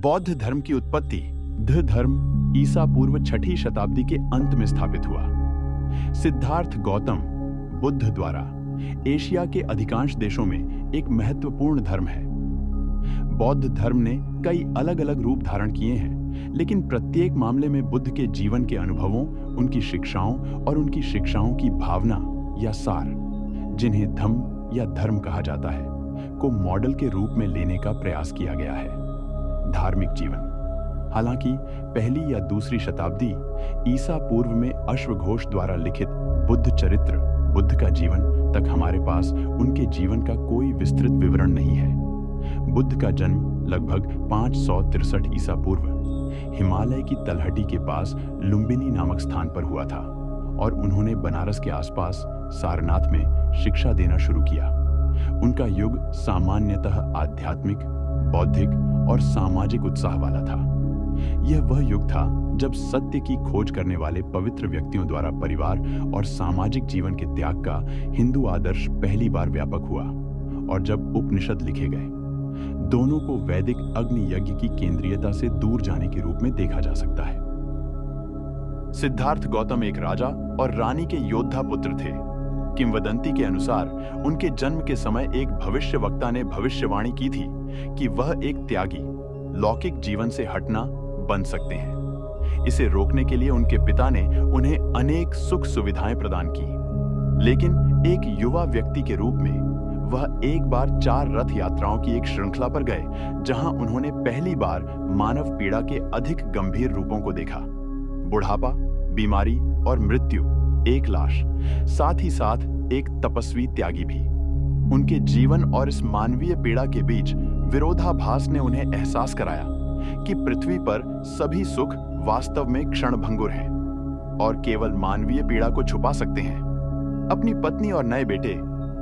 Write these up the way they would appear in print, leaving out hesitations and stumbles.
बौद्ध धर्म की उत्पत्ति ध धर्म ईसा पूर्व 6ठी शताब्दी के अंत में स्थापित हुआ। सिद्धार्थ गौतम बुद्ध द्वारा एशिया के अधिकांश देशों में एक महत्वपूर्ण धर्म है। बौद्ध धर्म ने कई अलग अलग रूप धारण किए हैं, लेकिन प्रत्येक मामले में बुद्ध के जीवन के अनुभवों, उनकी शिक्षाओं और उनकी शिक्षाओं की भावना या सार, जिन्हें धम्म या धर्म कहा जाता है, को मॉडल के रूप में लेने का प्रयास किया गया है। धार्मिक जीवन। हालांकि पहली या दूसरी शताब्दी ईसा पूर्व में अश्वघोष द्वारा लिखित बुद्ध चरित्र, बुद्ध का जीवन तक हमारे पास उनके जीवन का कोई विस्तृत विवरण नहीं है। बुद्ध का जन्म लगभग 563 ईसा पूर्व हिमालय की तलहटी के पास लुम्बिनी नामक स्थान पर हुआ था और उन्होंने बनारस के आसपास सारनाथ में शिक्षा देना शुरू किया। उनका युग सामान्यतः आध्यात्मिक, बौद्धिक और सामाजिक उत्साह वाला था। यह वह युग था जब सत्य की खोज करने वाले पवित्र व्यक्तियों द्वारा परिवार और सामाजिक जीवन के त्याग का हिंदू आदर्श पहली बार व्यापक हुआ और जब उपनिषद लिखे गए। दोनों को वैदिक अग्नि यज्ञ की केंद्रीयता से दूर जाने के रूप में देखा जा सकता है। सिद्धार्थ गौतम एक राजा और रानी के योद्धा पुत्र थे। किंवदंती के अनुसार उनके जन्म के समय एक भविष्यवक्ता ने भविष्यवाणी की थी कि वह एक त्यागी, लौकिक जीवन से हटना बन सकते हैं। इसे रोकने के लिए उनके पिता ने उन्हें अनेक सुख सुविधाएं प्रदान की, लेकिन एक युवा व्यक्ति के रूप में वह एक बार 4 रथ यात्राओं की एक श्रृंखला पर गए, जहां उन्होंने पहली बार मानव पीड़ा के अधिक गंभीर रूपों को देखा। बुढ़ापा, बीमारी और मृत्यु, एक लाश, साथ ही साथ एक तपस्वी त्यागी भी। उनके जीवन और इस मानवीय पीड़ा के बीच विरोधाभास ने उन्हें एहसास कराया कि पृथ्वी पर सभी सुख वास्तव में क्षणभंगुर हैं और केवल मानवीय पीड़ा को छुपा सकते हैं। अपनी पत्नी और नए बेटे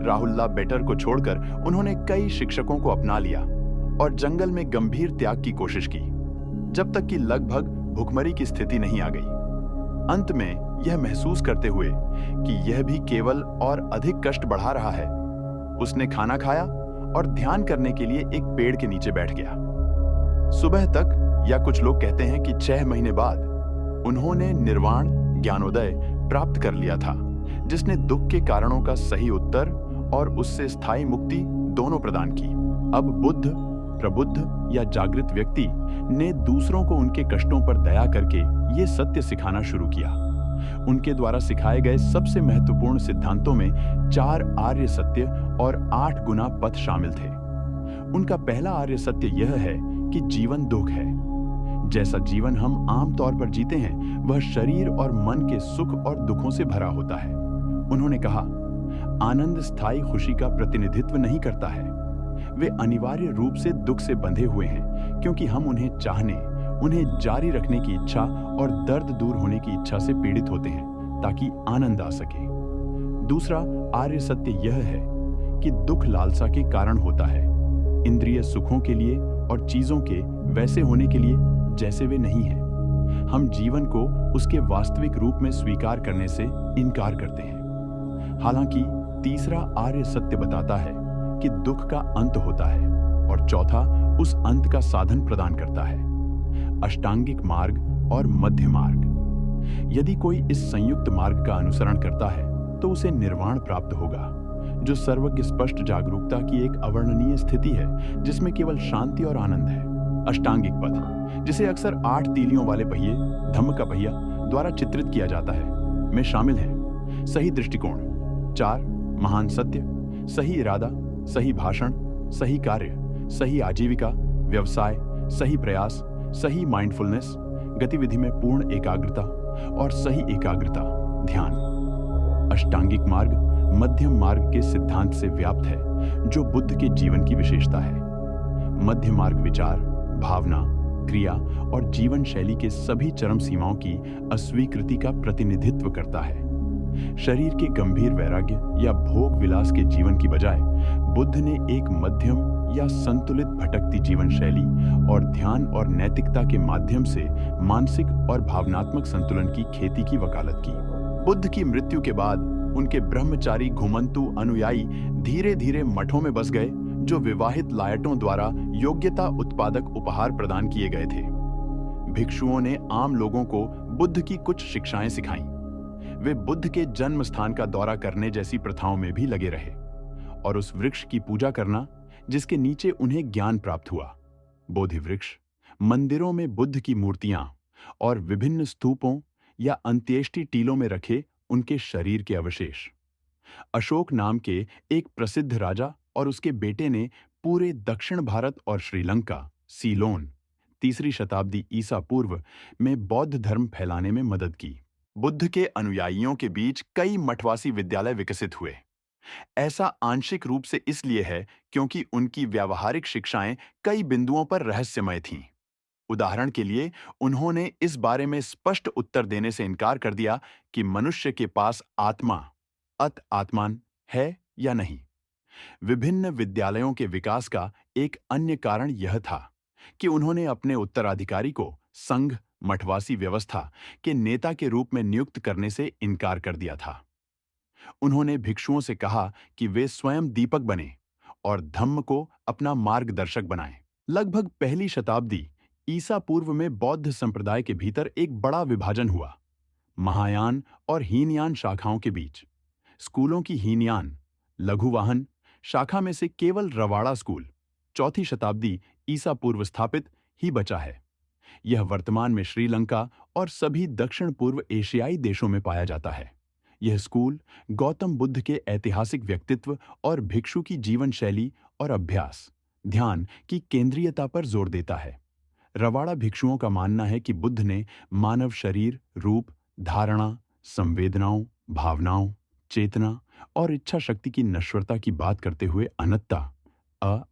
राहुल्ला बेटर को छोड़कर उन्होंने कई शिक्षकों को अपना लिया और जंगल में गंभीर त्याग की कोशिश की, जब तक कि लगभग भुखमरी की स्थिति नहीं आ गई। अंत में यह महसूस करते हुए कि यह भी केवल और अधिक कष्ट बढ़ा रहा है, उसने खाना खाया और ध्यान करने के लिए एक पेड़ के नीचे बैठ गया। सुबह तक, या कुछ लोग कहते हैं कि 6 महीने बाद, उन्होंने निर्वाण ज्ञानोदय प्राप्त कर लिया था, जिसने दुख के कारणों का सही उत्तर और उससे स्थायी मुक्ति दोनों प्रदान की। अब बुद्ध, प्रबुद्ध या जागृत व्यक्ति ने दूसरों को उनके कष्टों पर दया करके ये सत्य सिखाना शुरू किया। उनके द्वारा सिखाए गए सबसे महत्वपूर्ण सिद्धांतों में 4 आर्य सत्य और 8 गुना पथ शामिल थे। उनका पहला आर्य सत्य यह है कि जीवन दुख है। जैसा जीवन हम आम तौर पर जीते हैं, वह शरीर और मन के सुख और दुखों से भरा होता है। उन्होंने कहा, आनंद स्थायी खुशी का प्रतिनिधित्व नहीं करता है। वे अनिवार्य रूप से दुख से बंधे हुए हैं, क्योंकि हम उन्हें चाहने, उन्हें जारी रखने की इच्छा और दर्द दूर होने की इच्छा से पीड़ित होते हैं ताकि आनंद आ सके। दूसरा आर्य सत्य यह है कि दुख लालसा के कारण होता है, इंद्रिय सुखों के लिए और चीजों के वैसे होने के लिए जैसे वे नहीं हैं। हम जीवन को उसके वास्तविक रूप में स्वीकार करने से इनकार करते हैं। हालांकि तीसरा आर्य सत्य बताता है कि दुख का अंत होता है और चौथा उस अंत का साधन प्रदान करता है, अष्टांगिक मार्ग और मध्य मार्ग। यदि कोई इस संयुक्त मार्ग का अनुसरण करता है तो उसे निर्वाण प्राप्त होगा, जो सर्वज्ञ स्पष्ट जागरूकता की एक अवर्णनीय स्थिति है जिसमें केवल शांति और आनंद है। अष्टांगिक पथ, जिसे अक्सर 8 तीलियों वाले पहिए, धम्म का पहिया द्वारा चित्रित किया जाता है, में शामिल है सही दृष्टिकोण, 4 महान सत्य, सही इरादा, सही भाषण, सही कार्य, सही आजीविका, व्यवसाय, सही प्रयास, सही माइंडफुलनेस, गतिविधि में पूर्ण एकाग्रता और सही एकाग्रता, ध्यान। अष्टांगिक मार्ग मध्यम मार्ग के सिद्धांत से व्याप्त है, जो बुद्ध के जीवन की विशेषता है। मध्य मार्ग विचार, भावना, क्रिया और जीवन शैली के सभी चरम सीमाओं की अस्वीकृति का प्रतिनिधित्व करता है। शरीर के गंभीर वैराग्य या भोग विलास के जीवन की बजाय बुद्ध ने एक मध्यम या संतुलित भटकती जीवन शैली और ध्यान और नैतिकता के माध्यम से मानसिक और भावनात्मक संतुलन की खेती की वकालत की। बुद्ध की मृत्यु के बाद उनके ब्रह्मचारी घुमंतु अनुयायी धीरे धीरे मठों में बस गए, जो विवाहित लायटों द्वारा योग्यता उत्पादक उपहार प्रदान किए गए थे। भिक्षुओं ने आम लोगों को बुद्ध की कुछ शिक्षाएं सिखाईं। वे बुद्ध के जन्म स्थान का दौरा करने जैसी प्रथाओं में भी लगे रहे और उस वृक्ष की पूजा करना जिसके नीचे उन्हें ज्ञान प्राप्त हुआ। बोधि वृक्ष, मंदिरों में बुद्ध की मूर्तियां और विभिन्न स्तूपों या अंत्येष्टि टीलों में रखे उनके शरीर के अवशेष। अशोक नाम के एक प्रसिद्ध राजा और उसके बेटे ने पूरे दक्षिण भारत और श्रीलंका, सीलोन, 3री शताब्दी ईसा पूर्व में बौद्ध धर्म फैलाने में मदद की। बुद्ध के अनुयायियों के बीच कई मठवासी विद्यालय विकसित हुए। ऐसा आंशिक रूप से इसलिए है क्योंकि उनकी व्यावहारिक शिक्षाएं कई बिंदुओं पर रहस्यमय थीं। उदाहरण के लिए, उन्होंने इस बारे में स्पष्ट उत्तर देने से इनकार कर दिया कि मनुष्य के पास आत्मा, आत्मान है या नहीं। विभिन्न विद्यालयों के विकास का एक अन्य कारण यह था कि उन्होंने अपने उत्तराधिकारी को संघ, मठवासी व्यवस्था के नेता के रूप में नियुक्त करने से इनकार कर दिया था। उन्होंने भिक्षुओं से कहा कि वे स्वयं दीपक बने और धम्म को अपना मार्गदर्शक बनाएं। लगभग 1ली शताब्दी ईसा पूर्व में बौद्ध संप्रदाय के भीतर एक बड़ा विभाजन हुआ, महायान और हीनयान शाखाओं के बीच। स्कूलों की हीनयान, लघुवाहन शाखा में से केवल रवाड़ा स्कूल 4ठी शताब्दी ईसा पूर्व स्थापित ही बचा है। यह वर्तमान में श्रीलंका और सभी दक्षिण पूर्व एशियाई देशों में पाया जाता है। यह स्कूल गौतम बुद्ध के ऐतिहासिक व्यक्तित्व और भिक्षु की जीवन शैली और अभ्यास, ध्यान की केंद्रीयता पर जोर देता है। रवाड़ा भिक्षुओं का मानना है कि बुद्ध ने मानव शरीर, रूप, धारणा, संवेदनाओं, भावनाओं, चेतना और इच्छा शक्ति की नश्वरता की बात करते हुए अनंतता,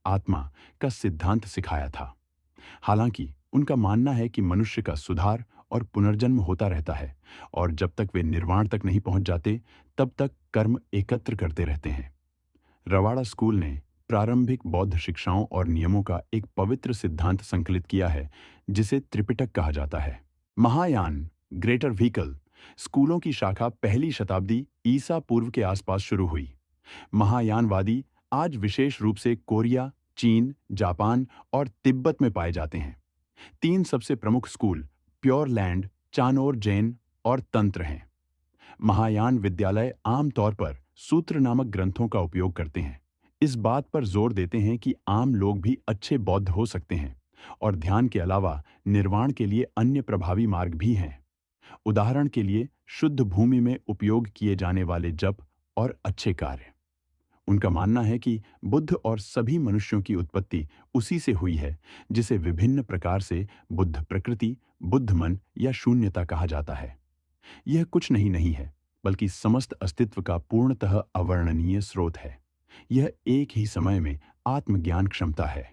आत्मा का सिद्धांत सिखाया था। हालांकि उनका मानना है कि मनुष्य का सुधार और पुनर्जन्म होता रहता है और जब तक वे निर्वाण तक नहीं पहुंच जाते तब तक कर्म एकत्र करते रहते हैं। रवाड़ा स्कूल ने प्रारंभिक बौद्ध शिक्षाओं और नियमों का एक पवित्र सिद्धांत संकलित किया है जिसे त्रिपिटक कहा जाता है। महायान, ग्रेटर व्हीकल स्कूलों की शाखा 1ली शताब्दी ईसा पूर्व के आसपास शुरू हुई। महायानवादी आज विशेष रूप से कोरिया, चीन, जापान और तिब्बत में पाए जाते हैं। 3 सबसे प्रमुख स्कूल प्योर लैंड, चानोर जैन और तंत्र हैं। महायान विद्यालय आमतौर पर सूत्र नामक ग्रंथों का उपयोग करते हैं। इस बात पर जोर देते हैं कि आम लोग भी अच्छे बौद्ध हो सकते हैं और ध्यान के अलावा निर्वाण के लिए अन्य प्रभावी मार्ग भी हैं। उदाहरण के लिए, शुद्ध भूमि में उपयोग किए जाने वाले जप और अच्छे कार्य। उनका मानना है कि बुद्ध और सभी मनुष्यों की उत्पत्ति उसी से हुई है जिसे विभिन्न प्रकार से बुद्ध प्रकृति, बुद्ध मन या शून्यता कहा जाता है। यह कुछ नहीं है बल्कि समस्त अस्तित्व का पूर्णतः अवर्णनीय स्रोत है। यह एक ही समय में आत्मज्ञान क्षमता है।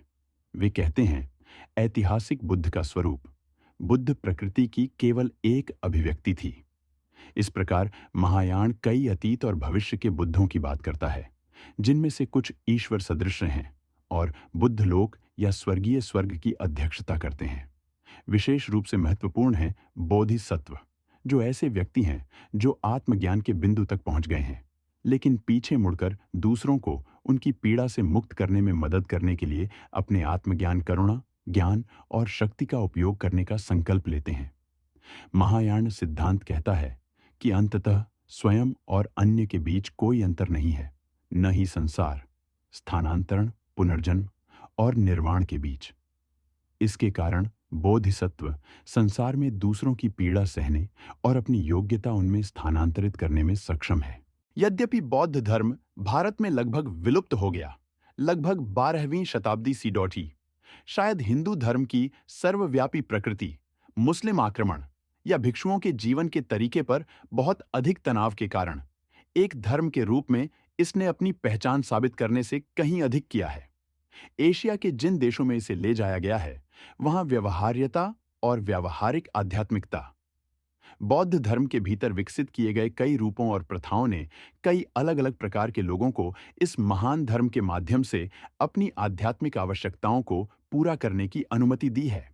वे कहते हैं, ऐतिहासिक बुद्ध का स्वरूप बुद्ध प्रकृति की केवल एक अभिव्यक्ति थी। इस प्रकार महायान कई अतीत और भविष्य के बुद्धों की बात करता है, जिनमें से कुछ ईश्वर सदृश हैं और बुद्ध लोक या स्वर्गीय स्वर्ग की अध्यक्षता करते हैं। विशेष रूप से महत्वपूर्ण है बोधिसत्व, जो ऐसे व्यक्ति हैं जो आत्मज्ञान के बिंदु तक पहुंच गए हैं, लेकिन पीछे मुड़कर दूसरों को उनकी पीड़ा से मुक्त करने में मदद करने के लिए अपने आत्मज्ञान, करुणा, ज्ञान और शक्ति का उपयोग करने का संकल्प लेते हैं। महायान सिद्धांत कहता है कि अंततः स्वयं और अन्य के बीच कोई अंतर नहीं है, न ही संसार, स्थानांतरण, पुनर्जन्म और निर्वाण के बीच। इसके कारण बोधिसत्व संसार में दूसरों की पीड़ा सहने और अपनी योग्यता उनमें स्थानांतरित करने में सक्षम है। यद्यपि बौद्ध धर्म भारत में लगभग विलुप्त हो गया, लगभग 12वीं शताब्दी सी डॉटी, शायद हिंदू धर्म की सर्वव्यापी प्रकृति, मुस्लिम आक्रमण या भिक्षुओं के जीवन के तरीके पर बहुत अधिक तनाव के कारण एक धर्म के रूप में इसने अपनी पहचान साबित करने से कहीं अधिक किया है। एशिया के जिन देशों में इसे ले जाया गया है, वहां व्यवहार्यता और व्यावहारिक आध्यात्मिकता, बौद्ध धर्म के भीतर विकसित किए गए कई रूपों और प्रथाओं ने कई अलग अलग प्रकार के लोगों को इस महान धर्म के माध्यम से अपनी आध्यात्मिक आवश्यकताओं को पूरा करने की अनुमति दी है।